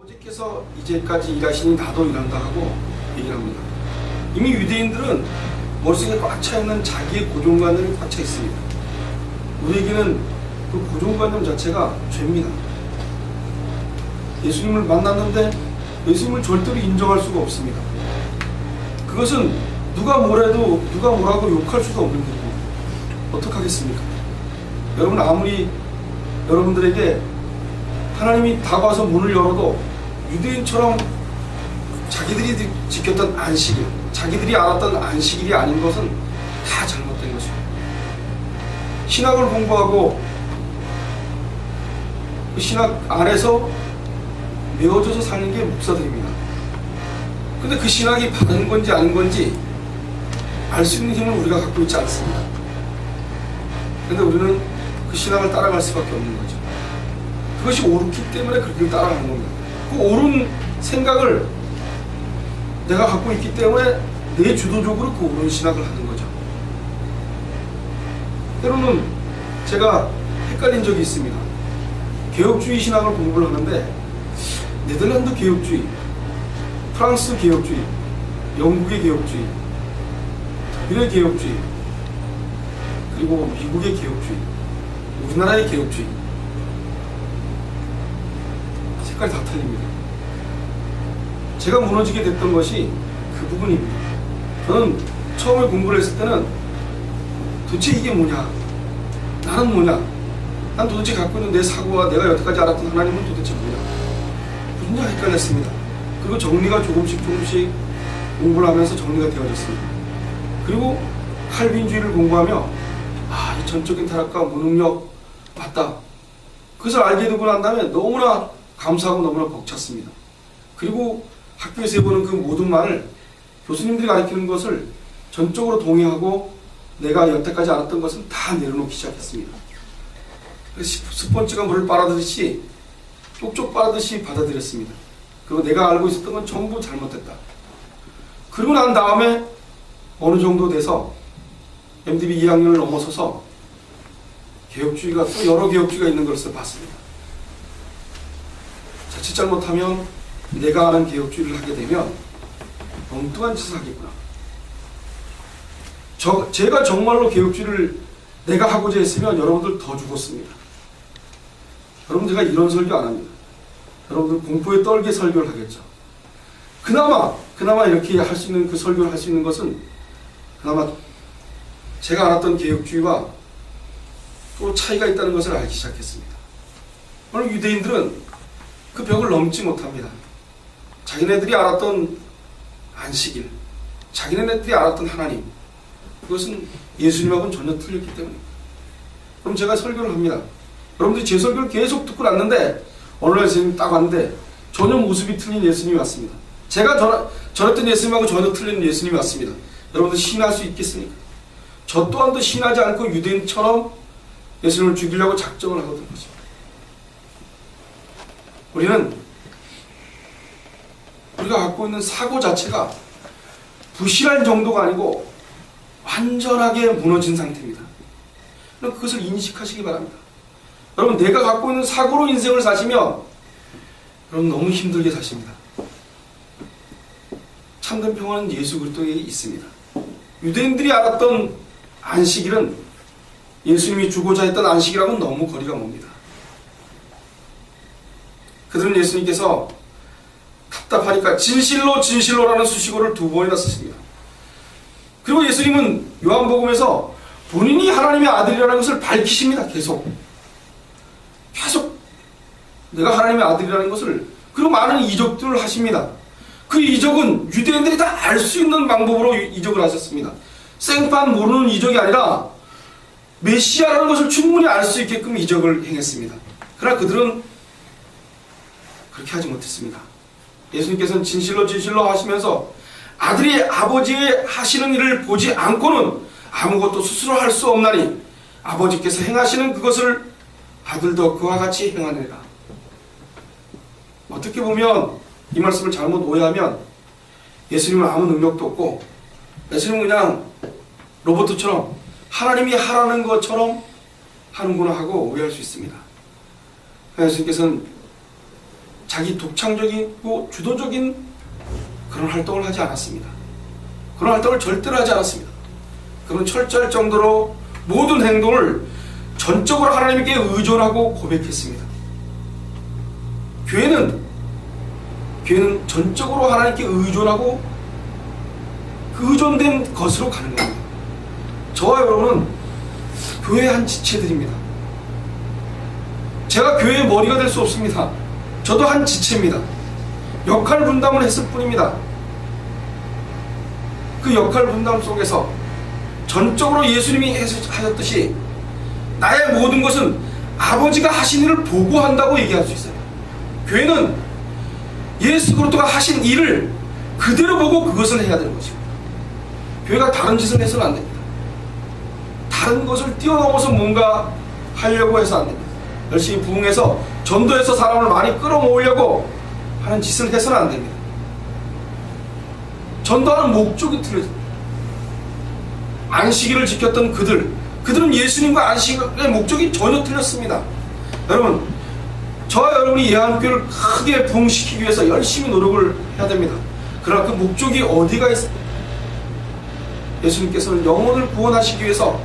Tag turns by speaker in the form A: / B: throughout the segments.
A: 어제께서 이제까지 일하시니 나도 일한다 하고 얘기를 합니다. 이미 유대인들은 머릿속에 꽉 차있는 자기의 고정관념이 꽉 차 있습니다. 우리에게는 그 고정관념 자체가 죄입니다. 예수님을 만났는데 예수님을 절대로 인정할 수가 없습니다. 그것은 누가 뭐래도 누가 뭐라고 욕할 수가 없는 거고 어떡하겠습니까? 여러분, 아무리 여러분들에게 하나님이 다가와서 문을 열어도 유대인처럼 자기들이 지켰던 안식일, 자기들이 알았던 안식일이 아닌 것은 다 잘못된 것이에요. 신학을 공부하고 그 신학 안에서 메워져서 사는 게 목사들입니다. 근데 그 신학이 바른 건지 아닌 건지 알 수 있는 힘을 우리가 갖고 있지 않습니다. 근데 우리는 그 신학을 따라갈 수밖에 없는 거죠. 그것이 옳기 때문에 그렇게 따라가는 겁니다. 그 옳은 생각을 내가 갖고 있기 때문에 내 주도적으로 그 옳은 신학을 하는 거죠. 때로는 제가 헷갈린 적이 있습니다. 개혁주의 신학을 공부를 하는데 네덜란드 개혁주의, 프랑스 개혁주의, 영국의 개혁주의, 독일의 개혁주의, 그리고 미국의 개혁주의, 우리나라의 개혁주의, 색깔이 다 틀립니다. 제가 무너지게 됐던 것이 그 부분입니다. 저는 처음에 공부를 했을 때는 도대체 이게 뭐냐? 나는 뭐냐? 난 도대체 갖고 있는 내 사고와 내가 여태까지 알았던 하나님은 도대체 뭐냐? 굉장히 헷갈렸습니다. 그리고 정리가 조금씩 공부를 하면서 정리가 되어졌습니다. 그리고 칼빈주의를 공부하며 이 전적인 타락과 무능력 맞다. 그것을 알게 되고 난 다음에 너무나 감사하고 너무나 벅찼습니다. 그리고 학교에서 해보는 그 모든 말을 교수님들이 가르치는 것을 전적으로 동의하고 내가 여태까지 알았던 것은 다 내려놓기 시작했습니다. 스펀지가 물을 빨아들이듯이 쪽쪽 빨아듯이 받아들였습니다. 그리고 내가 알고 있었던 건 전부 잘못됐다. 그리고 난 다음에 어느 정도 돼서 MDB 2학년을 넘어서서 개혁주의가 또 여러 개혁주의가 있는 것을 봤습니다. 자칫 잘못하면 내가 아는 개혁주의를 하게 되면 엉뚱한 짓을 하겠구나. 제가 정말로 개혁주의를 내가 하고자 했으면 여러분들 더 죽었습니다. 여러분, 제가 이런 설교 안 합니다. 여러분들 공포에 떨게 설교를 하겠죠. 그나마 이렇게 할 수 있는 그 설교를 할 수 있는 것은 그나마 제가 알았던 개혁주의와 또 차이가 있다는 것을 알기 시작했습니다. 오늘 유대인들은 그 벽을 넘지 못합니다. 자기네들이 알았던 안식일, 자기네들이 알았던 하나님, 그것은 예수님하고는 전혀 틀렸기 때문입니다. 그럼 제가 설교를 합니다. 여러분들이 제 설교를 계속 듣고 났는데 어느 날 예수님이 딱 왔는데 전혀 모습이 틀린 예수님이 왔습니다. 제가 전했던 예수님하고 전혀 틀린 예수님이 왔습니다. 여러분들 신할 수 있겠습니까? 저 또한도 신하지 않고 유대인처럼 예수님을 죽이려고 작정을 하거든 것입니다. 우리가 갖고 있는 사고 자체가 부실한 정도가 아니고 완전하게 무너진 상태입니다. 그럼 그것을 인식하시기 바랍니다. 여러분, 내가 갖고 있는 사고로 인생을 사시면 여러분 너무 힘들게 사십니다. 참된 평화는 예수 그리스도에 있습니다. 유대인들이 알았던 안식일은 예수님이 주고자 했던 안식일하고는 너무 거리가 멉니다. 그들은 예수님께서 답답하니까 진실로라는 수식어를 2번이나 쓰십니다. 그리고 예수님은 요한복음에서 본인이 하나님의 아들이라는 것을 밝히십니다. 계속 내가 하나님의 아들이라는 것을, 그리고 많은 이적들을 하십니다. 그 이적은 유대인들이 다 알 수 있는 방법으로 이적을 하셨습니다. 생판 모르는 이적이 아니라 메시아라는 것을 충분히 알 수 있게끔 이적을 행했습니다. 그러나 그들은 그렇게 하지 못했습니다. 예수님께서는 진실로 하시면서 아들이 아버지의 하시는 일을 보지 않고는 아무것도 스스로 할 수 없나니 아버지께서 행하시는 그것을 아들도 그와 같이 행하느니라. 어떻게 보면 이 말씀을 잘못 오해하면 예수님은 아무 능력도 없고 예수님은 그냥 로봇처럼 하나님이 하라는 것처럼 하는구나 하고 오해할 수 있습니다. 예수님께서는 자기 독창적이고 주도적인 그런 활동을 하지 않았습니다. 그런 활동을 절대로 하지 않았습니다. 그는 철저할 정도로 모든 행동을 전적으로 하나님께 의존하고 고백했습니다. 교회는 전적으로 하나님께 의존하고 그 의존된 것으로 가는 겁니다. 저와 여러분은 교회의 한 지체들입니다. 제가 교회의 머리가 될 수 없습니다. 저도 한 지체입니다. 역할 분담을 했을 뿐입니다. 그 역할 분담 속에서 전적으로 예수님이 하셨듯이 나의 모든 것은 아버지가 하신 일을 보고 한다고 얘기할 수 있어요. 교회는 예수 그리스도가 하신 일을 그대로 보고 그것을 해야 되는 것입니다. 교회가 다른 짓을 해서는 안 됩니다. 다른 것을 뛰어넘어서 뭔가 하려고 해서 안 됩니다. 열심히 부흥해서 전도해서 사람을 많이 끌어모으려고 하는 짓을 해서는 안 됩니다. 전도하는 목적이 틀려집니다. 안식일을 지켰던 그들은 예수님과 안식일의 목적이 전혀 틀렸습니다. 여러분, 저와 여러분이 예한교회를 크게 부흥시키기 위해서 열심히 노력을 해야 됩니다. 그러나 그 목적이 어디가 있습니까? 예수님께서는 영혼을 구원하시기 위해서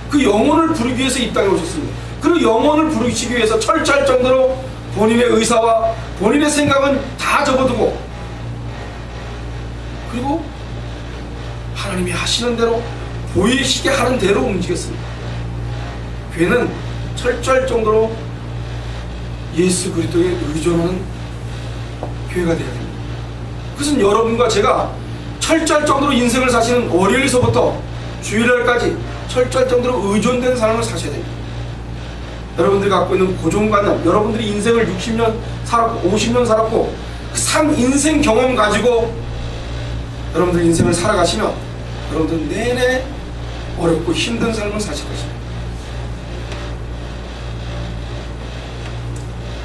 A: 그 영혼을 부르기 위해서 이 땅에 오셨습니다. 그 영혼을 부르시기 위해서 철저할 정도로 본인의 의사와 본인의 생각은 다 접어두고 그리고 하나님이 하시는 대로 보이시게 하는 대로 움직였습니다. 교회는 철저할 정도로 예수 그리스도에 의존하는 교회가 되어야 됩니다. 그것은 여러분과 제가 철저할 정도로 인생을 사시는 월요일서부터 주일날까지 철저할 정도로 의존된 삶을 사셔야 됩니다. 여러분들이 갖고 있는 고정관념, 여러분들이 인생을 60년 살았고 50년 살았고 그 인생 경험 가지고 여러분들 인생을 살아가시면 여러분들 내내 어렵고 힘든 삶을 사실 것입니다.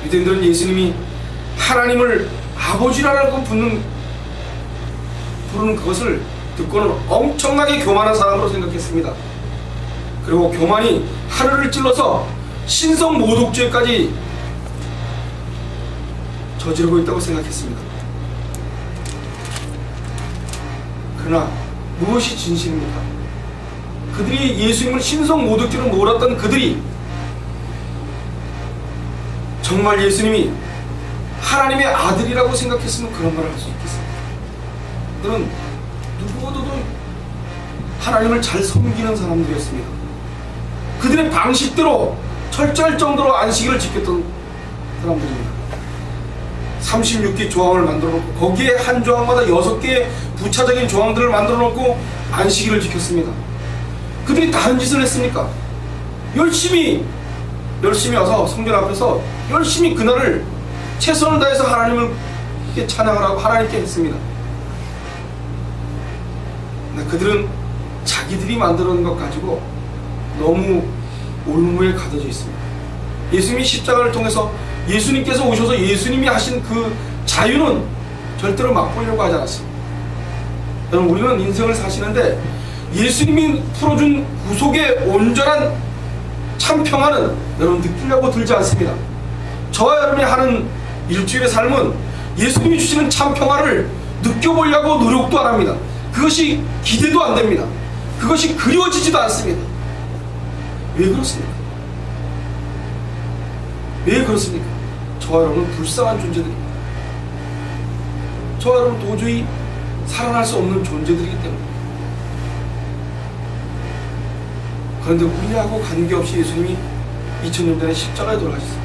A: 유대인들은 예수님이 하나님을 아버지라고 부르는 그것을 듣고는 엄청나게 교만한 사람으로 생각했습니다. 그리고 교만이 하늘을 찔러서 신성 모독죄까지 저지르고 있다고 생각했습니다. 그러나 무엇이 진실입니까? 그들이 예수님을 신성 모독죄로 몰았던 그들이 정말 예수님이 하나님의 아들이라고 생각했으면 그런 말을 할 수 있겠습니다. 그들은 누구보다도 하나님을 잘 섬기는 사람들이었습니다. 그들의 방식대로 철저할 정도로 안식일을 지켰던 사람들입니다. 36개 조항을 만들어 놓고 거기에 한 조항마다 6개의 부차적인 조항들을 만들어 놓고 안식일을 지켰습니다. 그들이 다른 짓을 했습니까? 열심히 와서 성전 앞에서 열심히 그날을 최선을 다해서 하나님을 찬양을 하고 하나님께 했습니다. 근데 그들은 자기들이 만들어 놓은 것 가지고 너무 올무에 가둬져 있습니다. 예수님이 십자가를 통해서 예수님께서 오셔서 예수님이 하신 그 자유는 절대로 맛보려고 하지 않았습니다. 여러분, 우리는 인생을 사시는데 예수님이 풀어준 구속의 온전한 참 평안은 여러분 느끼려고 들지 않습니다. 저와 여러분이 하는 일주일의 삶은 예수님이 주시는 참 평안을 느껴보려고 노력도 안 합니다. 그것이 기대도 안 됩니다. 그것이 그리워지지도 않습니다. 왜 그렇습니까? 왜 그렇습니까? 저와 여러분은 불쌍한 존재들입니다. 저와 여러분 도저히 살아날 수 없는 존재들이기 때문에. 그런데 우리하고 관계없이 예수님이 2000년 전에 십자가에 돌아가셨습니다.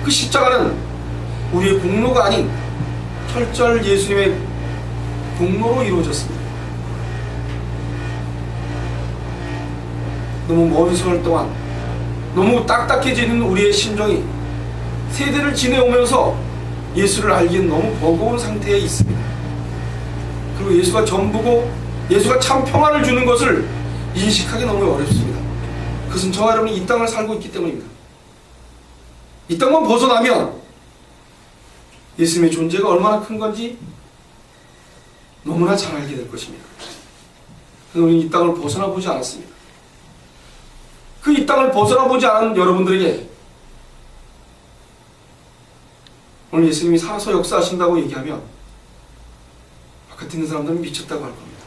A: 그 십자가는 우리의 공로가 아닌 철저할 예수님의 공로로 이루어졌습니다. 너무 먼 세월 동안 너무 딱딱해지는 우리의 심정이 세대를 지내오면서 예수를 알기엔 너무 버거운 상태에 있습니다. 그리고 예수가 전부고 예수가 참 평안을 주는 것을 인식하기 너무 어렵습니다. 그것은 저와 여러분이 이 땅을 살고 있기 때문입니다. 이 땅만 벗어나면 예수님의 존재가 얼마나 큰 건지 너무나 잘 알게 될 것입니다. 그래서 우리는 이 땅을 벗어나 보지 않았습니다. 그 이 땅을 벗어나 보지 않은 여러분들에게 오늘 예수님이 살아서 역사하신다고 얘기하면 바깥에 있는 사람들은 미쳤다고 할 겁니다.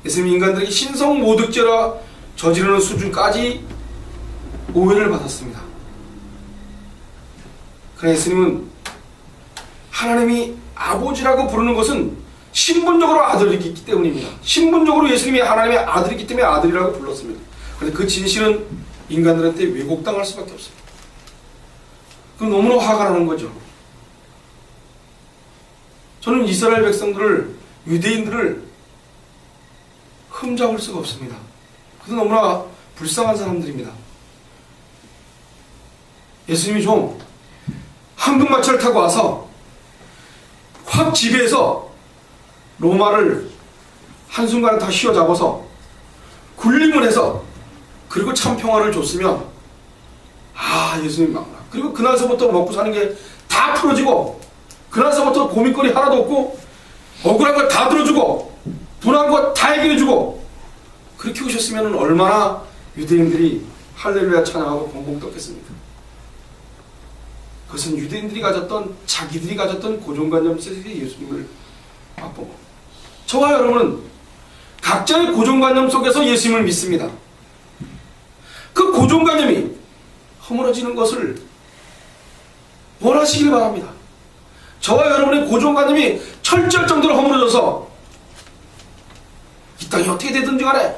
A: 예수님이 인간들에게 신성 모독죄라 저지르는 수준까지 오해를 받았습니다. 그러나 예수님은 하나님이 아버지라고 부르는 것은 신분적으로 아들이기 때문입니다. 신분적으로 예수님이 하나님의 아들이기 때문에 아들이라고 불렀습니다. 그런데 그 진실은 인간들한테 왜곡당할 수밖에 없습니다. 그럼 너무나 화가 나는 거죠. 저는 이스라엘 백성들을, 유대인들을 흠잡을 수가 없습니다. 그도 너무나 불쌍한 사람들입니다. 예수님이 좀 황금마차를 타고 와서 확 지배해서 로마를 한순간에 다 휘어잡아서 군림을 해서 그리고 참 평화를 줬으면 예수님 막나. 그리고 그날서부터 먹고 사는 게 다 풀어지고 그날서부터 고민거리 하나도 없고 억울한 걸 다 들어주고 분한 거 다 해결해주고 그렇게 오셨으면 얼마나 유대인들이 할렐루야 찬양하고 봉봉 떴겠습니까? 그것은 유대인들이 가졌던 자기들이 가졌던 고정관념 속에서 예수님을 맛본 겁니다. 저와 여러분은 각자의 고정관념 속에서 예수님을 믿습니다. 그 고정관념이 허물어지는 것을 원하시길 바랍니다. 저와 여러분의 고정관념이 철저할 정도로 허물어져서 이 땅이 어떻게 되든지 간에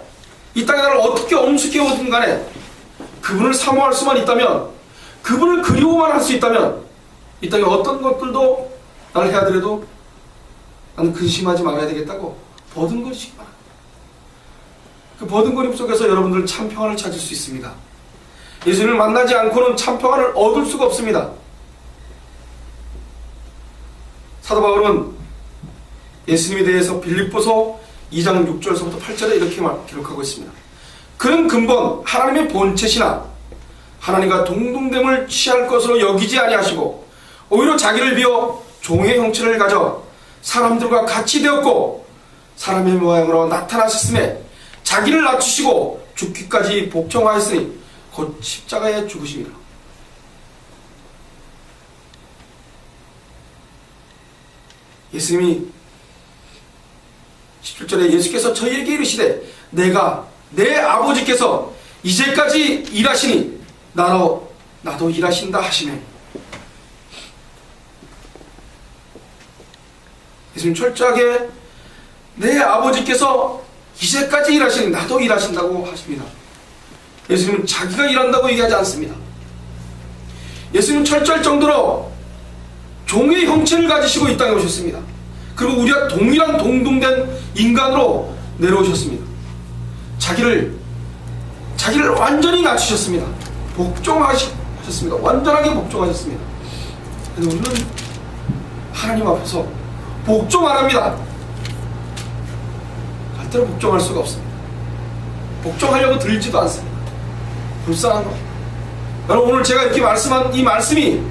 A: 이 땅에 나를 어떻게 엄숙해 오든 간에 그분을 사모할 수만 있다면, 그분을 그리워만 할 수 있다면 이 땅에 어떤 것들도 나를 해야되더라도 나는 근심하지 말아야 되겠다고 버둥거리시기 바랍니다. 그 버둥거림 속에서 여러분들 참 평안을 찾을 수 있습니다. 예수님을 만나지 않고는 참 평안을 얻을 수가 없습니다. 사도 바울은 예수님에 대해서 빌립보서 2장 6절서부터 8절에 이렇게 기록하고 있습니다. 그는 근본 하나님의 본체시나 하나님과 동등됨을 취할 것으로 여기지 아니하시고 오히려 자기를 비워 종의 형체를 가져 사람들과 같이 되었고 사람의 모양으로 나타나셨음에 자기를 낮추시고 죽기까지 복종하였으니 곧 십자가에 죽으심이라. 예수님이 17절에 예수께서 저희에게 이르시되 내가 내 아버지께서 이제까지 일하시니 나도 일하신다 하시네. 예수님 철저하게 내 아버지께서 이제까지 일하시니 나도 일하신다고 하십니다. 예수님은 자기가 일한다고 얘기하지 않습니다. 예수님은 철저할 정도로 종의 형체를 가지시고 이 땅에 오셨습니다. 그리고 우리와 동일한 동등된 인간으로 내려오셨습니다. 자기를 완전히 낮추셨습니다. 복종하셨습니다. 완전하게 복종하셨습니다. 그런데 우리는 하나님 앞에서 복종 안 합니다. 절대로 복종할 수가 없습니다. 복종하려고 들지도 않습니다. 불쌍한 것. 여러분, 오늘 제가 이렇게 말씀한 이 말씀이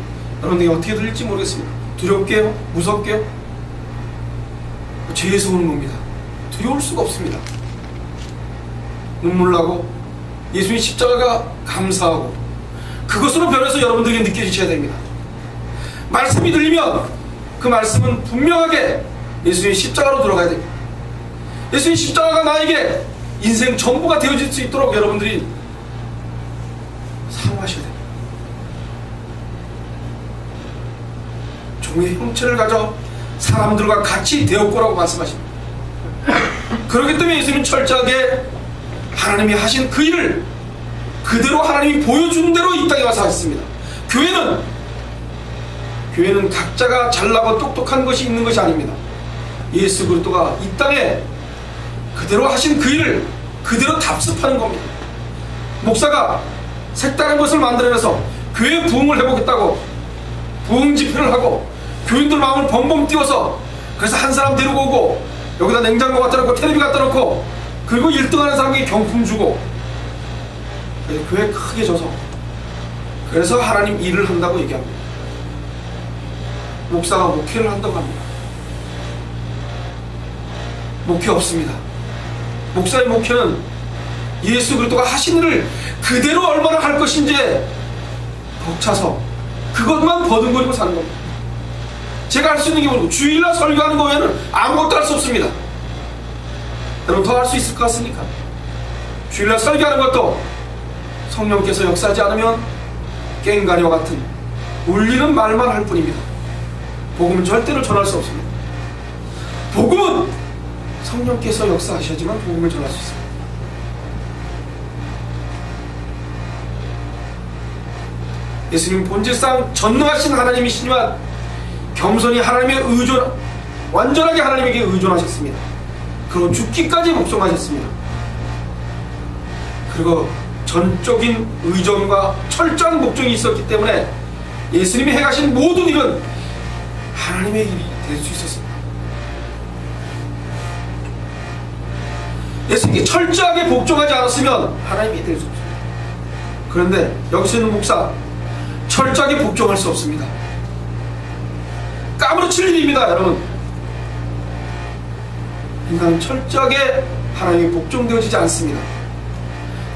A: 여러분에게 어떻게 들릴지 모르겠습니다. 두렵게요? 무섭게요? 죄에서 오는 겁니다. 두려울 수가 없습니다. 눈물 나고 예수님 십자가가 감사하고 그것으로 변해서 여러분들에게 느껴지셔야 됩니다. 말씀이 들리면 그 말씀은 분명하게 예수님의 십자가로 들어가야 됩니다. 예수님 십자가가 나에게 인생 전부가 되어질 수 있도록 여러분들이 사모하셔야 됩니다. 종의 형체를 가져 사람들과 같이 되었고라고 말씀하십니다. 그렇기 때문에 예수님은 철저하게 하나님이 하신 그 일을 그대로 하나님이 보여준 대로 이 땅에 와서 하셨습니다. 교회는 각자가 잘나고 똑똑한 것이 있는 것이 아닙니다. 예수 그리스도가 이 땅에 그대로 하신 그 일을 그대로 답습하는 겁니다. 목사가 색다른 것을 만들어내서 교회 부흥을 해보겠다고 부흥 집회를 하고 교인들 마음을 벙벙 띄워서 그래서 한 사람 데리고 오고 여기다 냉장고 갖다 놓고 텔레비 갖다 놓고 그리고 1등하는 사람에게 경품 주고 그래서 교회 크게 져서 그래서 하나님 일을 한다고 얘기합니다. 목사가 목회를 한다고 합니다. 목회 없습니다. 목사의 목회는 예수 그리스도가 하신 일을 그대로 얼마나 할 것인지 벅차서 그것만 버둥거리고 사는 겁니다. 제가 할 수 있는 게 뭐고 주일날 설교하는 거 외에는 아무것도 할 수 없습니다. 여러분 더 할 수 있을 것 같습니까? 주일날 설교하는 것도 성령께서 역사하지 않으면 꽹과리와 같은 울리는 말만 할 뿐입니다. 복음은 절대로 전할 수 없습니다. 복음은 성령께서 역사하셔야지만 복음을 전할 수 있습니다. 예수님 본질상 전능하신 하나님이시지만 겸손히 하나님의 완전하게 하나님에게 의존하셨습니다. 그리고 죽기까지 복종하셨습니다. 그리고 전적인 의존과 철저한 복종이 있었기 때문에 예수님이 행하신 모든 일은 하나님의 일이 될 수 있었습니다. 예수님께 철저하게 복종하지 않았으면 하나님이 될 수 없습니다. 그런데 여기서 있는 목사 철저하게 복종할 수 없습니다. 까무러칠 일입니다. 여러분, 인간은 철저하게 하나님이 복종되어지지 않습니다.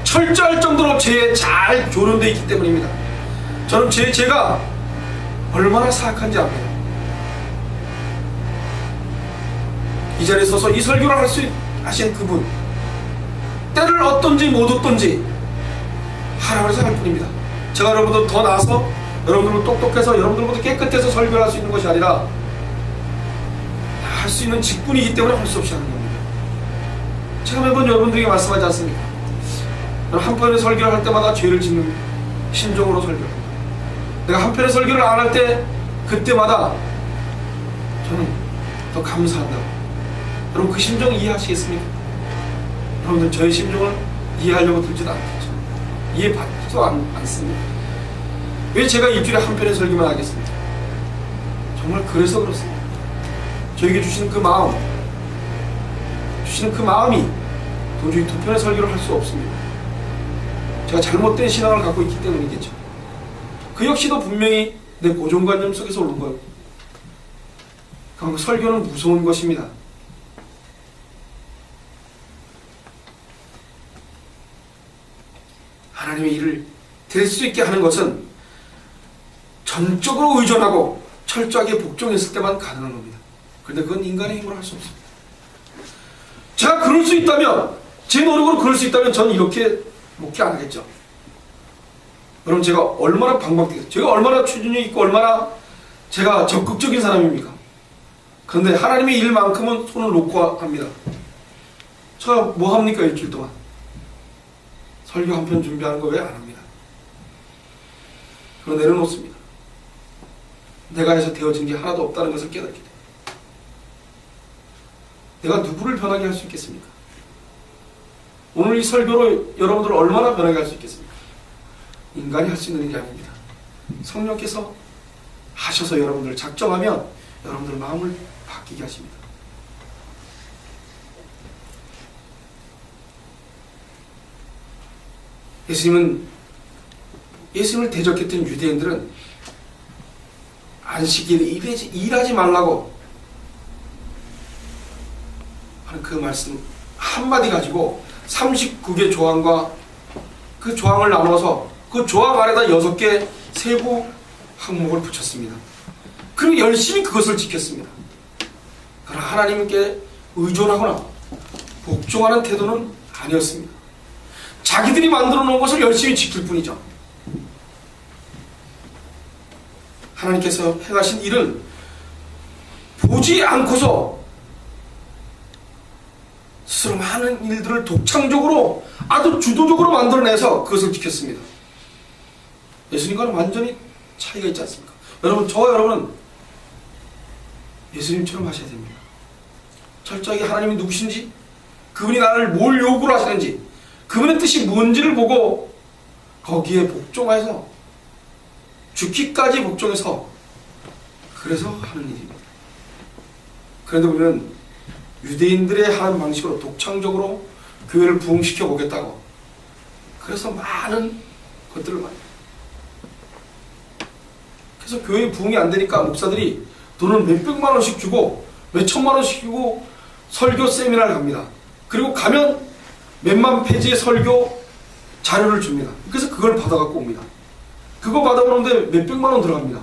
A: 철저할 정도로 죄에 잘 조련되어 있기 때문입니다. 저는 제가 얼마나 사악한지 압니다. 이 자리에 서서 이 설교를 할 수 하신 그분, 때를 어떤지 못 어떤지 하라고 해서 할 뿐입니다. 제가 여러분들 더 나아서 여러분들보다 똑똑해서 여러분들보다 깨끗해서 설교를 할 수 있는 것이 아니라 할 수 있는 직분이기 때문에 할 수 없이 하는 겁니다. 제가 매번 여러분들에게 말씀하지 않습니까? 한 편의 설교를 할 때마다 죄를 짓는 심정으로 설교합니다. 내가 한 편의 설교를 안 할 때 그때마다 저는 더 감사한다. 여러분 그 심정 이해하시겠습니까? 여러분들 저의 심정을 이해하려고 들지도 않겠죠. 이해받지도 않습니다. 왜 제가 일주일에 한 편의 설교만 하겠습니까? 정말 그래서 그렇습니다. 저에게 주시는 그 마음이 도저히 두 편의 설교를 할 수 없습니다. 제가 잘못된 신앙을 갖고 있기 때문이겠죠. 그 역시도 분명히 내 고정관념 속에서 오는 거예요. 그러니까 설교는 무서운 것입니다. 하나님의 일을 될 수 있게 하는 것은 전적으로 의존하고 철저하게 복종했을 때만 가능한 겁니다. 그런데 그건 인간의 힘으로 할 수 없습니다. 제가 그럴 수 있다면, 제 노력으로 그럴 수 있다면 저는 이렇게 목회 안 하겠죠. 여러분 제가 얼마나 방방되겠어요. 제가 얼마나 추진력 있고 얼마나 제가 적극적인 사람입니까? 그런데 하나님의 일만큼은 손을 놓고 합니다. 제가 뭐 합니까 일주일 동안? 설교 한 편 준비하는 거 왜 안 합니다. 그거 내려놓습니다. 내가 해서 되어진 게 하나도 없다는 것을 깨닫게 됩니다. 내가 누구를 변하게 할 수 있겠습니까? 오늘 이 설교로 여러분들을 얼마나 변하게 할 수 있겠습니까? 인간이 할 수 있는 일이 아닙니다. 성령께서 하셔서 여러분들을 작정하면 여러분들 마음을 바뀌게 하십니다. 예수님을 대적했던 유대인들은 안식일에 일하지 말라고 하는 그 말씀 한마디 가지고 39개 조항과 그 조항을 나눠서 그 조항 아래다 6개 세부 항목을 붙였습니다. 그리고 열심히 그것을 지켰습니다. 그러나 하나님께 의존하거나 복종하는 태도는 아니었습니다. 자기들이 만들어 놓은 것을 열심히 지킬 뿐이죠. 하나님께서 행하신 일은 보지 않고서 스스로 많은 일들을 독창적으로 아주 주도적으로 만들어내서 그것을 지켰습니다. 예수님과는 완전히 차이가 있지 않습니까? 여러분, 저와 여러분은 예수님처럼 하셔야 됩니다. 철저하게 하나님이 누구신지, 그분이 나를 뭘 요구를 하시는지, 그분의 뜻이 뭔지를 보고 거기에 복종해서 죽기까지 복종해서 그래서 하는 일입니다. 그런데 보면 유대인들의 하는 방식으로 독창적으로 교회를 부흥시켜 보겠다고 그래서 많은 것들을 많이 그래서 교회 부흥이 안 되니까 목사들이 돈을 몇백만 원씩 주고 몇천만 원씩 주고 설교 세미나를 갑니다. 그리고 가면 몇만 페이지의 설교 자료를 줍니다. 그래서 그걸 받아갖고 옵니다. 그거 받아보는데 몇백만 원 들어갑니다.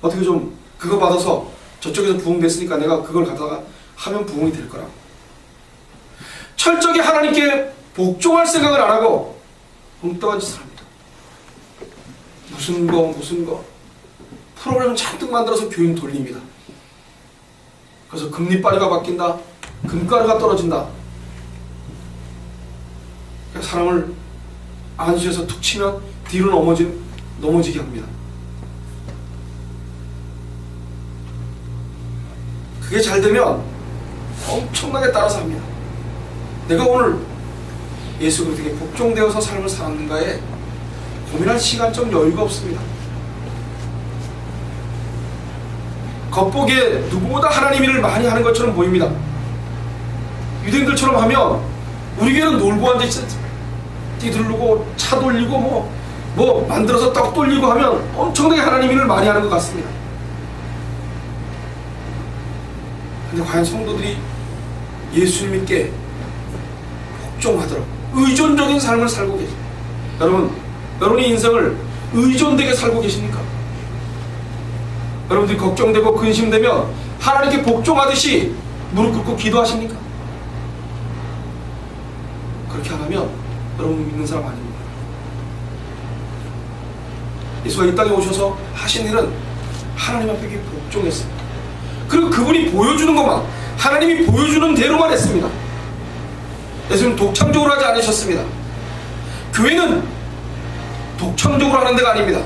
A: 어떻게 좀 그거 받아서 저쪽에서 부흥됐으니까 내가 그걸 갖다가 하면 부흥이 될 거라. 철저히 하나님께 복종할 생각을 안 하고 엉뚱한 짓을 합니다. 무슨 거 프로그램을 잔뜩 만들어서 교인 돌립니다. 그래서 금리빨이가 바뀐다, 금가루가 떨어진다. 사람을 안수해서 툭 치면 뒤로 넘어지게 합니다. 그게 잘 되면 엄청나게 따라서 합니다. 내가 오늘 예수 그리스도에게 복종되어서 삶을 살았는가에 고민할 시간적 여유가 없습니다. 겉보기에 누구보다 하나님 일을 많이 하는 것처럼 보입니다. 유대인들처럼 하면 우리 교회는 놀고 앉아있어 뒤두르고 차 돌리고 뭐 만들어서 떡 돌리고 하면 엄청나게 하나님 일을 많이 하는 것 같습니다. 근데 과연 성도들이 예수님께 복종하도록 의존적인 삶을 살고 계십니까? 여러분의 인생을 의존되게 살고 계십니까? 여러분들이 걱정되고 근심되면 하나님께 복종하듯이 무릎 꿇고 기도하십니까? 그렇게 안 하면 여러분 믿는 사람 아닙니다. 예수가 이 땅에 오셔서 하신 일은 하나님 앞에 복종했습니다. 그리고 그분이 보여주는 것만, 하나님이 보여주는 대로만 했습니다. 예수님 독창적으로 하지 않으셨습니다. 교회는 독창적으로 하는 데가 아닙니다.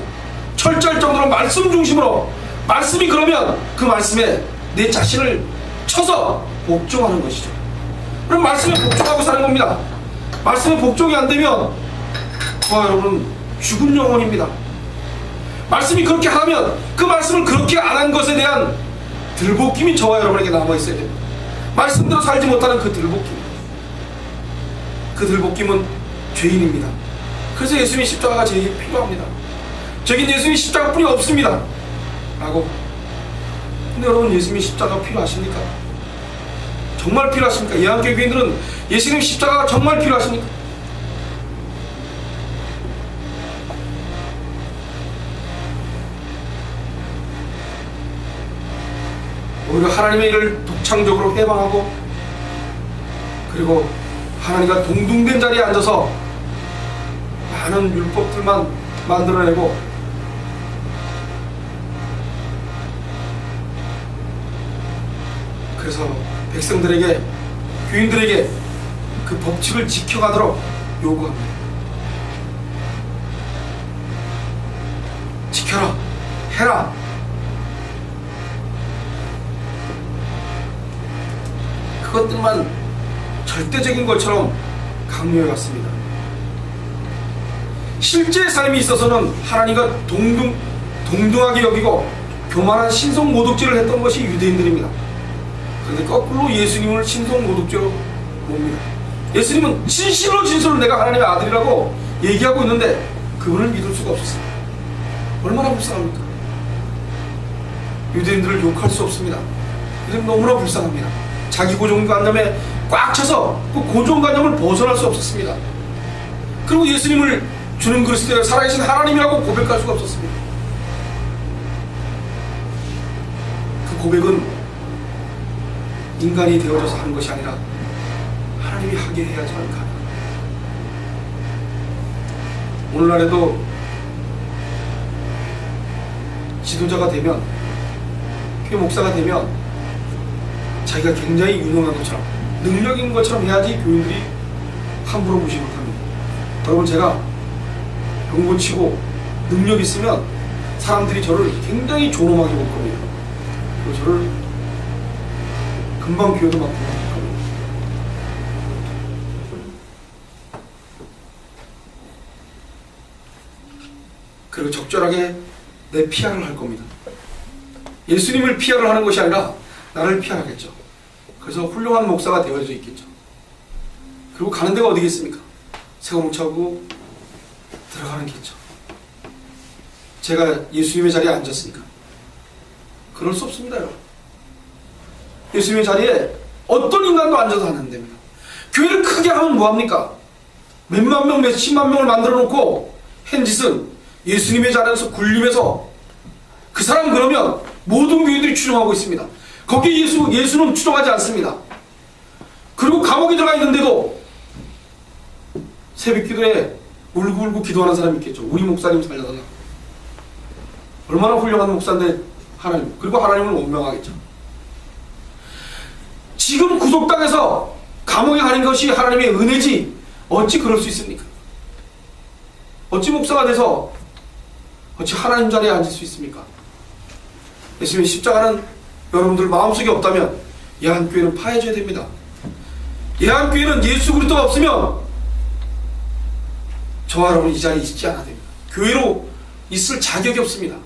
A: 철저할 정도로 말씀 중심으로, 말씀이 그러면 그 말씀에 내 자신을 쳐서 복종하는 것이죠. 그럼 말씀에 복종하고 사는 겁니다. 말씀에 복종이 안 되면 여러분 죽은 영혼입니다. 말씀이 그렇게 하면 그 말씀을 그렇게 안 한 것에 대한 들볶임이 저와 여러분에게 남아있어야 됩니다. 말씀대로 살지 못하는 그 들볶임, 그 들볶임은 죄인입니다. 그래서 예수님의 십자가가 저에게 필요합니다. 저긴 예수님의 십자가뿐이 없습니다 라고. 근데 여러분 예수님의 십자가가 필요하십니까? 정말 필요하십니까? 예한교회 교인들은 예수님의 십자가가 정말 필요하십니까? 오히려 하나님의 일을 독창적으로 해방하고, 그리고 하나님과 동등된 자리에 앉아서 많은 율법들만 만들어내고, 그래서 백성들에게, 교인들에게 그 법칙을 지켜가도록 요구합니다. 지켜라, 해라. 그것들만 절대적인 것처럼 강요해왔습니다. 실제 삶이 있어서는 하나님과 동등하게 여기고 교만한 신성모독죄를 했던 것이 유대인들입니다. 그런데 거꾸로 예수님을 신성모독죄로 봅니다. 예수님은 진실로 내가 하나님의 아들이라고 얘기하고 있는데 그분을 믿을 수가 없었습니다. 얼마나 불쌍합니까? 유대인들을 욕할 수 없습니다. 유대인 너무나 불쌍합니다. 자기 고정관념에 꽉 차서 그 고정관념을 벗어날 수 없었습니다. 그리고 예수님을 주는 그리스도의 살아계신 하나님이라고 고백할 수가 없었습니다. 그 고백은 인간이 되어져서 하는 것이 아니라 하나님이 하게 해야지만 가능합니다. 오늘날에도 지도자가 되면, 교회 목사가 되면 자기가 굉장히 유능한 것처럼, 능력인 것처럼 해야지 교인들이 함부로 무시 못합니다. 여러분, 제가 병고 치고 능력 있으면 사람들이 저를 굉장히 존엄하게 볼 겁니다. 그리고 저를 금방 교회도 맡고 볼 겁니다. 그리고 적절하게 내 PR을 할 겁니다. 예수님을 PR을 하는 것이 아니라 나를 PR하겠죠. 그래서 훌륭한 목사가 되어져 있겠죠. 그리고 가는 데가 어디겠습니까? 새가 뭉쳐고 들어가는 길이죠. 제가 예수님의 자리에 앉았으니까 그럴 수 없습니다, 여러분. 예수님의 자리에 어떤 인간도 앉아서 안 됩니다. 교회를 크게 하면 뭐합니까? 몇만 명, 몇십만 명을 만들어 놓고 한 짓은 예수님의 자리에서 군림해서 그 사람 그러면 모든 교인들이 추종하고 있습니다. 거기에 예수는 추종하지 않습니다. 그리고 감옥에 들어가 있는데도 새벽 기도에 울고울고 기도하는 사람이 있겠죠. 우리 목사님 살려달라. 얼마나 훌륭한 목사인데 하나님, 그리고 하나님을 원망하겠죠. 지금 구속당해서 감옥에 가는 것이 하나님의 은혜지 어찌 그럴 수 있습니까? 어찌 목사가 돼서 어찌 하나님 자리에 앉을 수 있습니까? 예수님의 십자가는 여러분들 마음속에 없다면 예한교회는 파해져야 됩니다. 예한교회는 예수 그리스도가 없으면 저와 여러분 이 자리에 있지 않아야 됩니다. 교회로 있을 자격이 없습니다.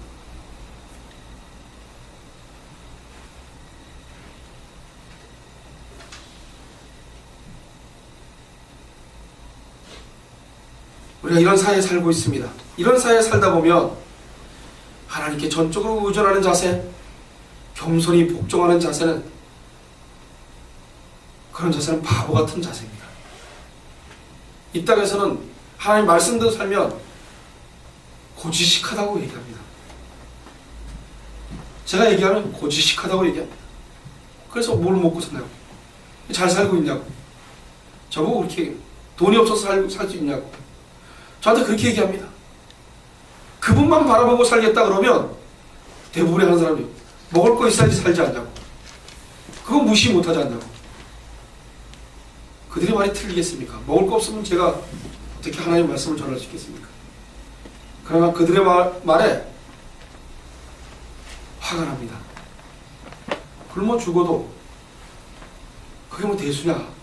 A: 우리가 이런 사회에 살고 있습니다. 이런 사회에 살다 보면 하나님께 전적으로 의존하는 자세, 겸손히 복종하는 자세는, 그런 자세는 바보 같은 자세입니다. 이 땅에서는 하나님 말씀대로 살면 고지식하다고 얘기합니다. 제가 얘기하면 고지식하다고 얘기합니다. 그래서 뭘 먹고 사냐고, 잘 살고 있냐고, 저보고 그렇게 얘기합니다. 돈이 없어서 살 수 있냐고 저한테 그렇게 얘기합니다. 그분만 바라보고 살겠다 그러면 대부분의 하는 사람이 먹을 거 있어야지 살지 않냐고, 그거 무시 못하지 않냐고. 그들의 말이 틀리겠습니까? 먹을 거 없으면 제가 어떻게 하나님의 말씀을 전할 수 있겠습니까? 그러나 그들의 말에 화가 납니다. 굶어 죽어도 그게 뭐 대수냐?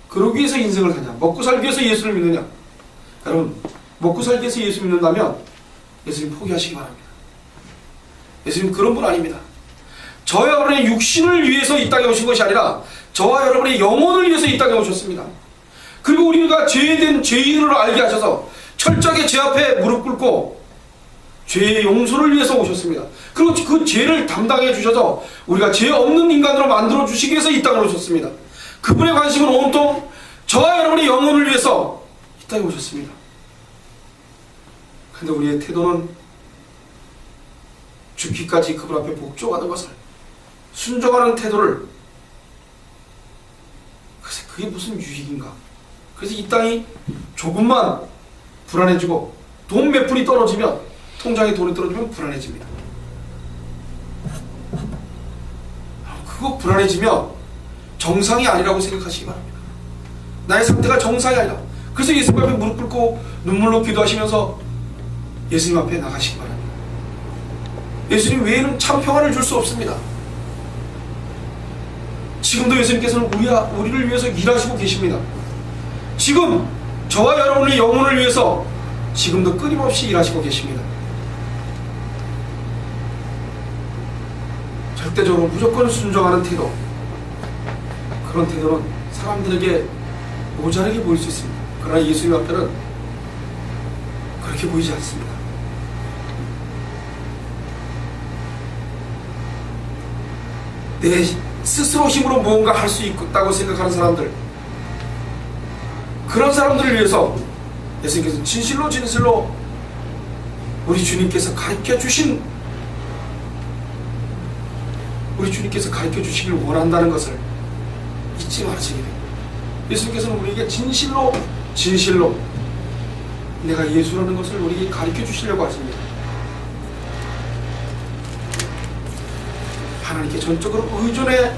A: 그러기 위해서 인생을 사냐? 먹고 살기 위해서 예수를 믿느냐? 여러분, 먹고 살기 위해서 예수 믿는다면 예수님 포기하시기 바랍니다. 예수님 그런 분 아닙니다. 저와 여러분의 육신을 위해서 이 땅에 오신 것이 아니라 저와 여러분의 영혼을 위해서 이 땅에 오셨습니다. 그리고 우리가 죄된 죄인을 알게 하셔서 철저하게 제 앞에 무릎 꿇고 죄의 용서를 위해서 오셨습니다. 그리고 그 죄를 담당해 주셔서 우리가 죄 없는 인간으로 만들어 주시기 위해서 이 땅에 오셨습니다. 그분의 관심은 온통 저와 여러분의 영혼을 위해서 이 땅에 오셨습니다. 그런데 우리의 태도는 죽기까지 그분 앞에 복종하는 것을, 순종하는 태도를, 그래서 그게 무슨 유익인가? 그래서 이 땅이 조금만 불안해지고 돈 몇 푼이 떨어지면, 통장에 돈이 떨어지면 불안해집니다. 그거 불안해지면 정상이 아니라고 생각하시기 바랍니다. 나의 상태가 정상이 아니다. 그래서 예수님 앞에 무릎 꿇고 눈물로 기도하시면서 예수님 앞에 나가시기 바랍니다. 예수님 외에는 참 평안을 줄 수 없습니다. 지금도 예수님께서는 우리를 위해서 일하시고 계십니다. 지금 저와 여러분의 영혼을 위해서 지금도 끊임없이 일하시고 계십니다. 절대적으로 무조건 순종하는 태도, 그런 태도는 사람들에게 모자르게 보일 수 있습니다. 그러나 예수님 앞에는 그렇게 보이지 않습니다. 내 스스로 힘으로 무언가 할 수 있다고 생각하는 사람들, 그런 사람들을 위해서 예수님께서 진실로 우리 주님께서 가르쳐 주시기를 원한다는 것을 잊지 마시게 됩니다. 예수님께서는 우리에게 진실로 내가 예수라는 것을 우리에게 가르쳐 주시려고 하십니다. 하나님께 전적으로 의존해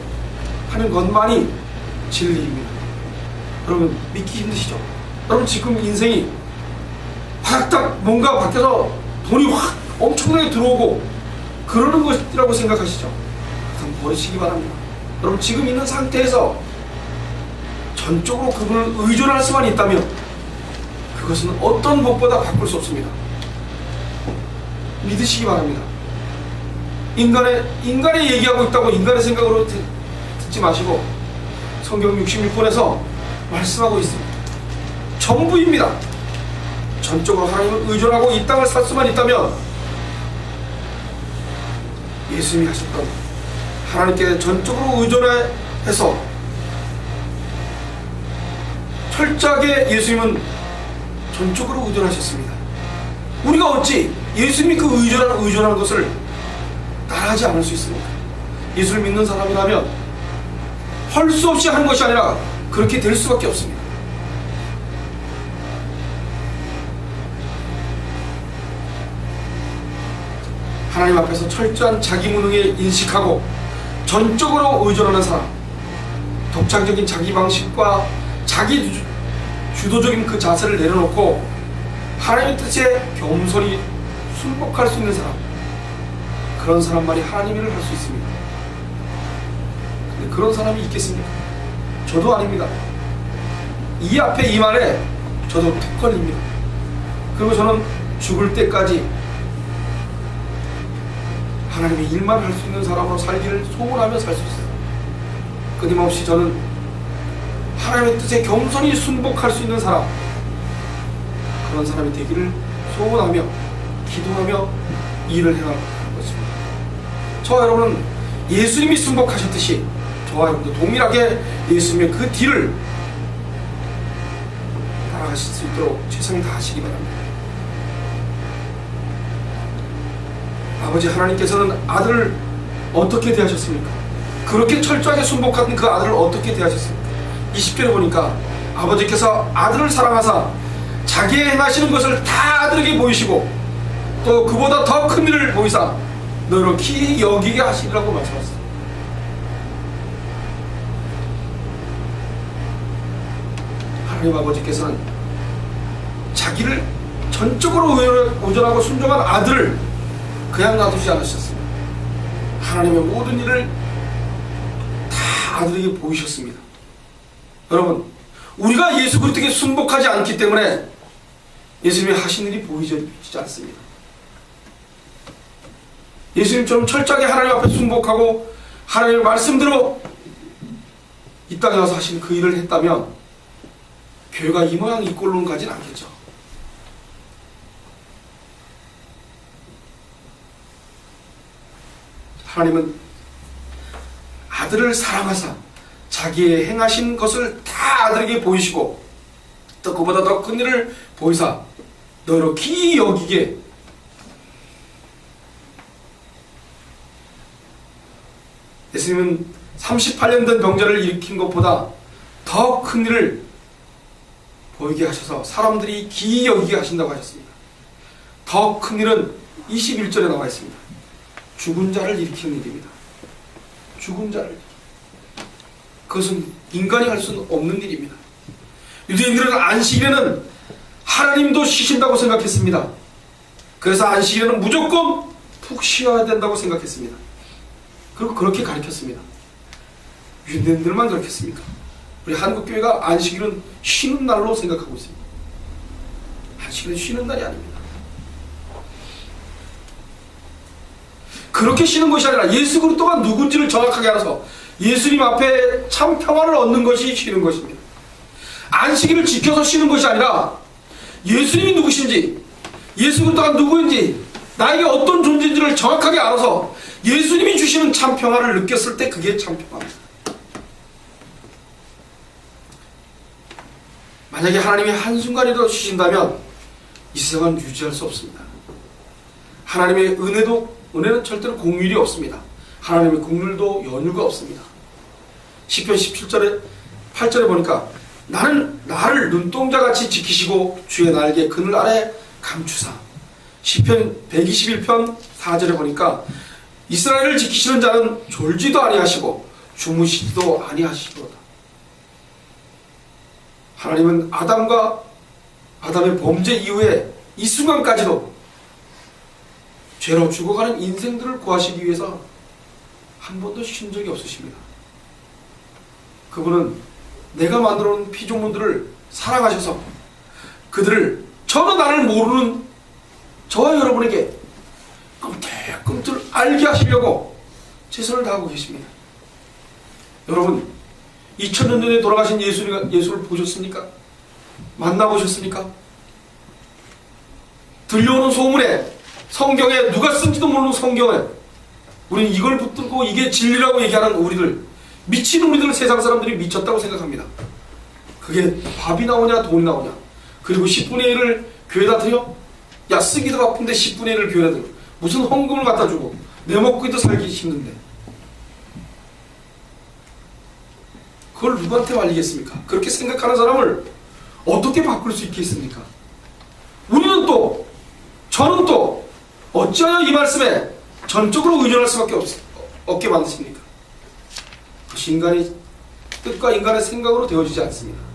A: 하는 것만이 진리입니다. 여러분, 믿기 힘드시죠? 여러분, 지금 인생이 확 뭔가 밖에서 돈이 확 엄청나게 들어오고 그러는 것이라고 생각하시죠? 그럼 버리시기 바랍니다. 여러분, 지금 있는 상태에서 전적으로 그분을 의존할 수만 있다면 그것은 어떤 것보다 바꿀 수 없습니다. 믿으시기 바랍니다. 인간의 얘기하고 있다고 인간의 생각으로 듣지 마시고 성경 66권에서 말씀하고 있습니다. 전부입니다. 전적으로 하나님을 의존하고 이 땅을 살 수만 있다면 예수님이 하셨던 하나님께 전적으로 의존해서 철저하게 예수님은 전적으로 의존하셨습니다. 우리가 어찌 예수님이 그 의존하는 것을 따라하지 않을 수 있습니까? 예수를 믿는 사람이라면 할 수 없이 하는 것이 아니라 그렇게 될 수밖에 없습니다. 하나님 앞에서 철저한 자기 무능에 인식하고 전적으로 의존하는 사람, 독창적인 자기 방식과 자기 주도적인 그 자세를 내려놓고 하나님의 뜻에 겸손히 순복할 수 있는 사람, 그런 사람만이 하나님 일을 할 수 있습니다. 근데 그런 사람이 있겠습니까? 저도 아닙니다. 이 앞에 이 말에 저도 특권입니다. 그리고 저는 죽을 때까지 하나님의 일만 할 수 있는 사람으로 살기를 소원하며 살 수 있어요. 끊임없이 저는 하나님의 뜻에 겸손히 순복할 수 있는 사람, 그런 사람이 되기를 소원하며 기도하며 일을 해나갈 것입니다. 저와 여러분은 예수님이 순복하셨듯이 저와 여러분도 동일하게 예수님의 그 뒤를 따라가실 수 있도록 최선을 다하시기 바랍니다. 아버지 하나님께서는 아들을 어떻게 대하셨습니까? 그렇게 철저하게 순복한 그 아들을 어떻게 대하셨습니까? 20절에 보니까 아버지께서 아들을 사랑하사 자기의 행하시는 것을 다 아들에게 보이시고 또 그보다 더 큰 일을 보이사 너로 키 여기게 하시리라고 말씀하셨습니다. 하나님 아버지께서는 자기를 전적으로 의존하고 순종한 아들을 그냥 놔두지 않으셨습니다. 하나님의 모든 일을 다 아들에게 보이셨습니다. 여러분, 우리가 예수 그리스도께 순복하지 않기 때문에 예수님이 하신 일이 보이지 않습니다. 예수님처럼 철저하게 하나님 앞에 순복하고 하나님의 말씀대로 이 땅에 와서 하신 그 일을 했다면 교회가 이 모양 이 꼴로는 가진 않겠죠. 하나님은 아들을 사랑하사 자기의 행하신 것을 다 아들에게 보이시고 또 그보다 더 큰 일을 보이사 너로 기이 여기게 예수님은 38년 된 병자를 일으킨 것보다 더 큰 일을 보이게 하셔서 사람들이 기이 여기게 하신다고 하셨습니다. 더 큰 일은 21절에 나와 있습니다. 죽은 자를 일으키는 일입니다. 죽은 자를. 그것은 인간이 할 수는 없는 일입니다. 유대인들은 안식일에는 하나님도 쉬신다고 생각했습니다. 그래서 안식일에는 무조건 푹 쉬어야 된다고 생각했습니다. 그리고 그렇게 가르쳤습니다. 유대인들만 그렇게 했습니까? 우리 한국교회가 안식일은 쉬는 날로 생각하고 있습니다. 안식일은 쉬는 날이 아닙니다. 그렇게 쉬는 것이 아니라 예수 그리스도가 누군지를 정확하게 알아서 예수님 앞에 참 평안을 얻는 것이 쉬는 것입니다. 안식일을 지켜서 쉬는 것이 아니라 예수님이 누구신지, 예수 그리스도가 누구인지, 나에게 어떤 존재인지를 정확하게 알아서 예수님이 주시는 참 평안을 느꼈을 때 그게 참 평안입니다. 만약에 하나님이 한순간이라도 쉬신다면 이 세상은 유지할 수 없습니다. 하나님의 은혜는 절대로 공휴일이 없습니다. 하나님의 국률도 연휴가 없습니다. 시편 17절에 8절에 보니까 나는 나를 눈동자같이 지키시고 주의 날개 그늘 아래 감추사. 시편 121편 4절에 보니까 이스라엘을 지키시는 자는 졸지도 아니하시고 주무시지도 아니하시도다. 하나님은 아담의 범죄 이후에 이 순간까지도 죄로 죽어가는 인생들을 구하시기 위해서 한 번도 쉰 적이 없으십니다. 그분은 내가 만들어 놓은 피조물들을 사랑하셔서 그들을 전혀 나를 모르는 저와 여러분에게 꿈틀꿈틀 알게 하시려고 최선을 다하고 계십니다. 여러분, 2000년 전에 돌아가신 예수를 보셨습니까? 만나보셨습니까? 들려오는 소문에, 성경에, 누가 쓴지도 모르는 성경에 우리는 이걸 붙들고 이게 진리라고 얘기하는 우리들, 미친 우리들 세상 사람들이 미쳤다고 생각합니다. 그게 밥이 나오냐 돈이 나오냐, 그리고 10분의 1을 교회에다 드려? 야, 쓰기도 바쁜데 10분의 1을 교회에다 드려. 무슨 헌금을 갖다 주고 내 먹고도 살기 힘든데 그걸 누구한테 말리겠습니까? 그렇게 생각하는 사람을 어떻게 바꿀 수 있겠습니까? 우리는 또, 저는 또 어찌하여 이 말씀에 전적으로 의존할 수밖에 없게 만드십니까? 그것이 인간의 뜻과 인간의 생각으로 되어지지 않습니다.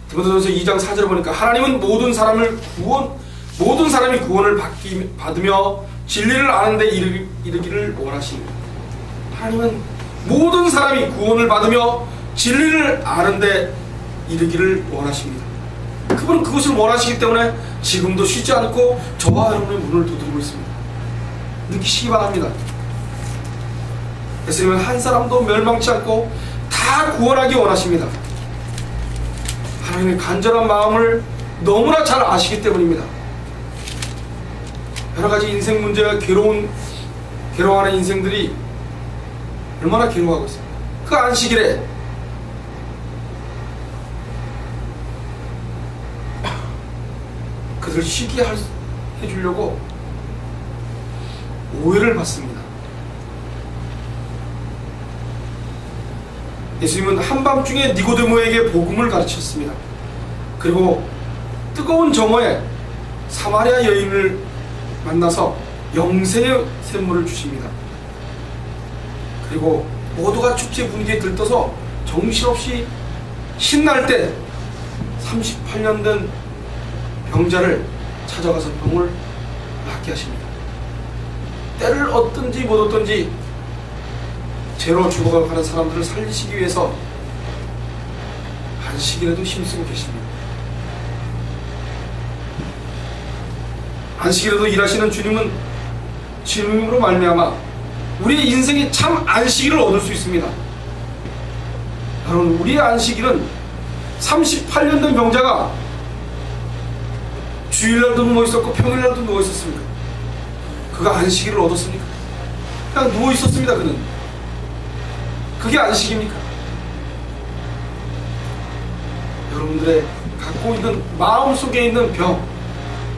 A: 디모데전서 2장 4절을 보니까 하나님은 모든 사람이 구원을 받으며 진리를 아는 데 이르기를 원하십니다. 하나님은 모든 사람이 구원을 받으며 진리를 아는 데 이르기를 원하십니다. 그분은 그것을 원하시기 때문에 지금도 쉬지 않고 저와 여러분의 문을 두드리고 있습니다. 느끼시기 바랍니다. 예수님은 한 사람도 멸망치 않고 다 구원하기 원하십니다. 하나님의 간절한 마음을 너무나 잘 아시기 때문입니다. 여러가지 인생 문제가 괴로워하는 인생들이 얼마나 괴로워하고 있습니까? 그 안식일에 그들 쉬게 해주려고 오해를 받습니다. 예수님은 한밤중에 니고데모에게 복음을 가르쳤습니다. 그리고 뜨거운 정오에 사마리아 여인을 만나서 영생의 샘물을 주십니다. 그리고 모두가 축제 분위기에 들떠서 정신없이 신날 때 38년 된 병자를 찾아가서 병을 낫게 하십니다. 때를 얻든지 못 얻든지 죄로 죽어가는 사람들을 살리시기 위해서 안식일에도 힘쓰고 계십니다. 안식일에도 일하시는 주님으로 말미암아 우리의 인생에 참 안식일을 얻을 수 있습니다. 여러분, 우리의 안식일은 38년 된 병자가 주일날도 누워있었고 평일날도 누워있었습니까? 그가 안식일을 얻었습니까? 그냥 누워있었습니다. 그는. 그게 안식입니까? 여러분들의 갖고 있는 마음속에 있는 병,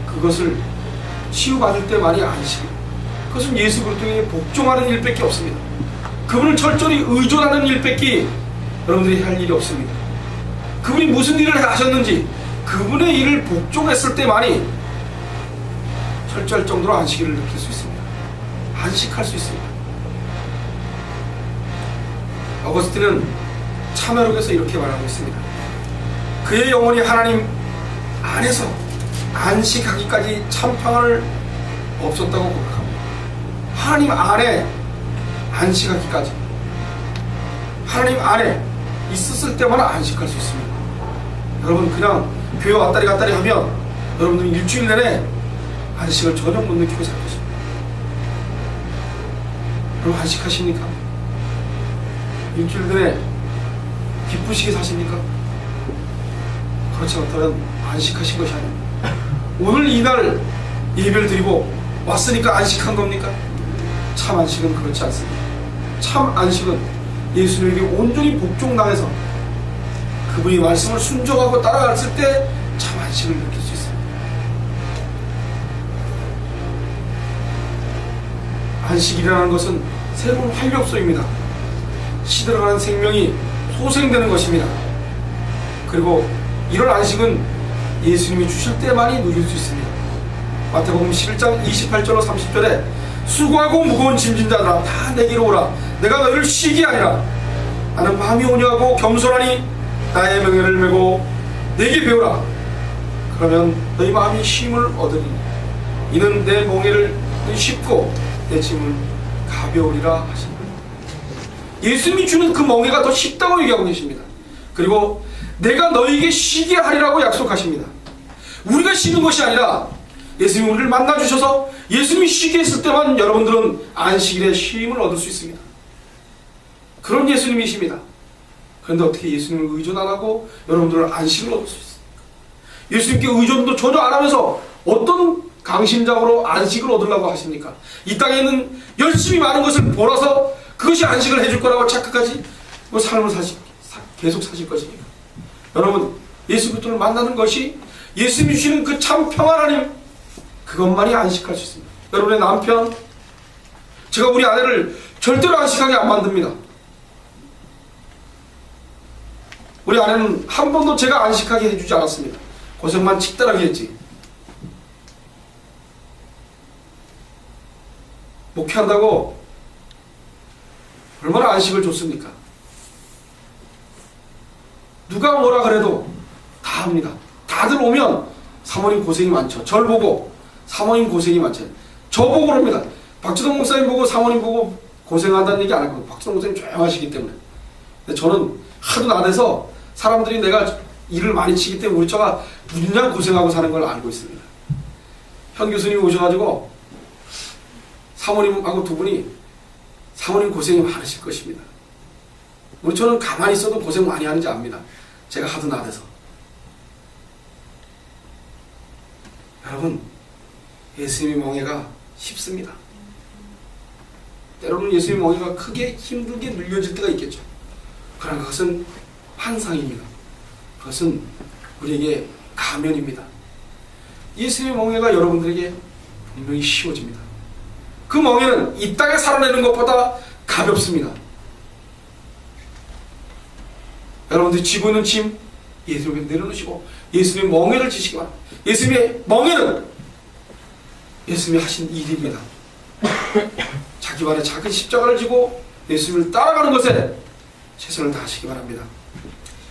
A: 그것을 치유받을 때만이 안식입니다. 그것은 예수 그리스도에게 복종하는 일밖에 없습니다. 그분을 철저히 의존하는 일밖에 여러분들이 할 일이 없습니다. 그분이 무슨 일을 하셨는지 그분의 일을 복종했을 때만이 철저할 정도로 안식일을 느낄 수 있습니다. 안식할 수 있습니다. 어거스틴은 참회록에서 이렇게 말하고 있습니다. 그의 영혼이 하나님 안에서 안식하기까지 참 평안을 없었다고 고백합니다. 하나님 안에 안식하기까지, 하나님 안에 있었을 때만 안식할 수 있습니다. 여러분, 그냥 교회 왔다리 갔다리 하면 여러분들은 일주일 내내 안식을 전혀 못 느끼고 살 것입니다. 여러분, 안식하십니까? 일주일 내내 기쁘시게 사십니까? 그렇지 않다면 안식하신 것이 아닙니다. 오늘 이날 예배를 드리고 왔으니까 안식한 겁니까? 참 안식은 그렇지 않습니다. 참 안식은 예수님에게 온전히 복종당해서 그분이 말씀을 순종하고 따라갔을 때 참 안식을 느낄 수 있습니다. 안식이라는 것은 새로운 활력소입니다. 시들어가는 생명이 소생되는 것입니다. 그리고 이런 안식은 예수님이 주실 때만이 누릴 수 있습니다. 마태복음 11장 28절로 30절에 수고하고 무거운 짐진 자들아 다 내게로 오라. 내가 너희를 쉬게 하리라. 나는 마음이 온유하고 겸손하니 나의 명예를 메고 내게 배우라. 그러면 너희 마음이 쉼을 얻으리니 이는 내 멍에를 쉽고 내 짐을 가벼우리라 하십니다. 예수님이 주는 그 멍에가 더 쉽다고 얘기하고 계십니다. 그리고 내가 너희에게 쉬게 하리라고 약속하십니다. 우리가 쉬는 것이 아니라 예수님이 우리를 만나주셔서 예수님이 쉬게 했을 때만 여러분들은 안식일에 쉼을 얻을 수 있습니다. 그런 예수님이십니다. 그런데 어떻게 예수님을 의존 안 하고 여러분들은 안식을 얻을 수 있습니까? 예수님께 의존도 전혀 안 하면서 어떤 강심장으로 안식을 얻으려고 하십니까? 이 땅에 있는 열심히 많은 것을 벌어서 그것이 안식을 해줄 거라고 착각하지 뭐 삶을 계속 사실 것입니까? 여러분, 예수 그리스도를 만나는 것이 예수님이 주시는 그 참 평안 하나님, 그것만이 안식할 수 있습니다. 여러분의 남편, 제가 우리 아내를 절대로 안식하게 안 만듭니다. 우리 아내는 한 번도 제가 안식하게 해주지 않았습니다. 고생만 직달하게 했지. 목회한다고 얼마나 안식을 줬습니까? 누가 뭐라 그래도 다 합니다. 다들 오면 사모님 고생이 많죠. 절 보고 사모님 고생이 많죠. 저 보고 그럽니다. 박주동 목사님 보고 사모님 보고 고생한다는 얘기 안 하고, 박주동 목사님 조용하시기 때문에. 근데 저는 하도 나대서 사람들이 내가 일을 많이 치기 때문에 우리 처가 무진장 고생하고 사는 걸 알고 있습니다. 현 교수님이 오셔가지고 사모님하고 두 분이 사모님 고생이 많으실 것입니다. 우리 처는 가만히 있어도 고생 많이 하는지 압니다. 제가 하도 나대서. 여러분, 예수님의 멍에가 쉽습니다. 때로는 예수님의 멍에가 크게 힘들게 눌려질 때가 있겠죠. 그러나 그것은 환상입니다. 그것은 우리에게 가면입니다. 예수님의 멍에가 여러분들에게 분명히 쉬워집니다. 그 멍에는 이 땅에 살아내는 것보다 가볍습니다. 여러분들이 쥐고 있는 짐 예수님께 내려놓으시고 예수님의 멍에를 지시기 바랍니다. 예수님의 멍에는 예수님이 하신 일입니다. 자기 발에 작은 십자가를 지고 예수님을 따라가는 것에 최선을 다하시기 바랍니다.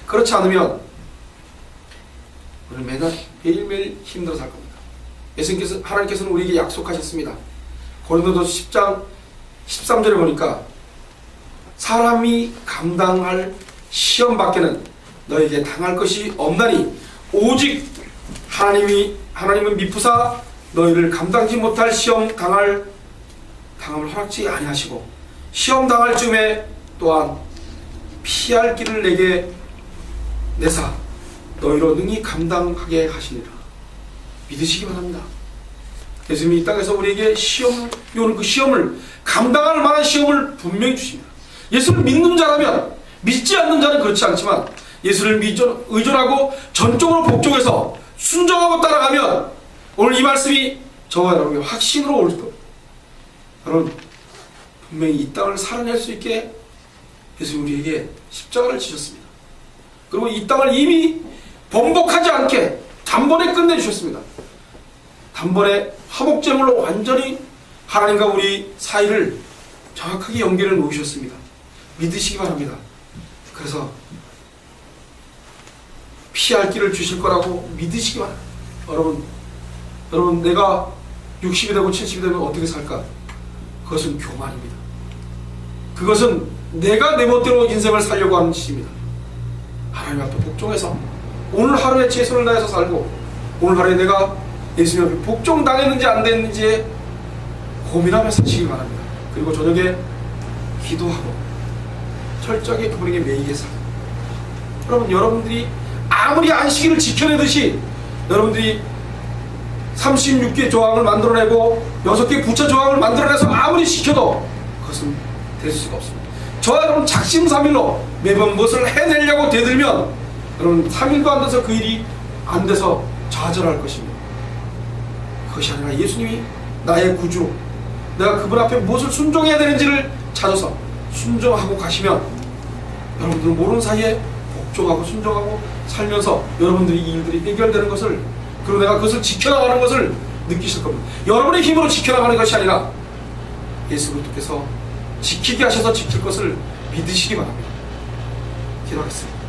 A: 그렇지 않으면 우리는 매일매일 힘들어 살 겁니다. 하나님께서는 우리에게 약속하셨습니다. 고린도서 10장 13절에 보니까 사람이 감당할 시험 밖에는 너에게 당할 것이 없나니 오직 하나님은 미쁘사 너희를 감당지 못할 시험 당함을 허락지 아니하시고 시험 당할 즈음에 또한 피할 길을 내게 내사 너희로 능히 감당하게 하시니라. 믿으시기 바랍니다. 예수님이 이 땅에서 우리에게 시험을 요는 그 시험을 감당할 만한 시험을 분명히 주십니다. 예수를 믿는 자라면, 믿지 않는 자는 그렇지 않지만 예수를 의존하고 전적으로 복종해서 순종하고 따라가면 오늘 이 말씀이 저와 여러분의 확신으로 올 겁니다. 여러분, 분명히 이 땅을 살아낼 수 있게 예수님 우리에게 십자가를 지셨습니다. 그리고 이 땅을 이미 번복하지 않게 단번에 끝내주셨습니다. 단번에 화목제물로 완전히 하나님과 우리 사이를 정확하게 연결해 놓으셨습니다. 믿으시기 바랍니다. 그래서 피할 길을 주실 거라고 믿으시기 바랍니다. 여러분 내가 60이 되고 70이 되면 어떻게 살까? 그것은 교만입니다. 그것은 내가 내 멋대로 인생을 살려고 하는 짓입니다. 하나님 앞에 복종해서 오늘 하루에 최선을 다해서 살고 오늘 하루에 내가 예수님 앞에 복종당했는지 안 됐는지 고민하며 사시기 바랍니다. 그리고 저녁에 기도하고 철저하게 그분에게 매이게 살고, 여러분들이 아무리 안식일을 지켜내듯이 여러분들이 36개 조항을 만들어내고 6개 부처 조항을 만들어내서 아무리 지켜도 그것은 될 수가 없습니다. 저와 여러분 작심삼일로 매번 무엇을 해내려고 대들면 여러분 3일도 안 돼서 그 일이 안 돼서 좌절할 것입니다. 그것이 아니라 예수님이 나의 구주, 내가 그분 앞에 무엇을 순종해야 되는지를 찾아서 순종하고 가시면 여러분들은 모르는 사이에 복종하고 순종하고 살면서 여러분들이 이 일들이 해결되는 것을, 그리고 내가 그것을 지켜나가는 것을 느끼실 겁니다. 여러분의 힘으로 지켜나가는 것이 아니라 예수 그리스도께서 지키게 하셔서 지킬 것을 믿으시기 바랍니다. 기도하겠습니다.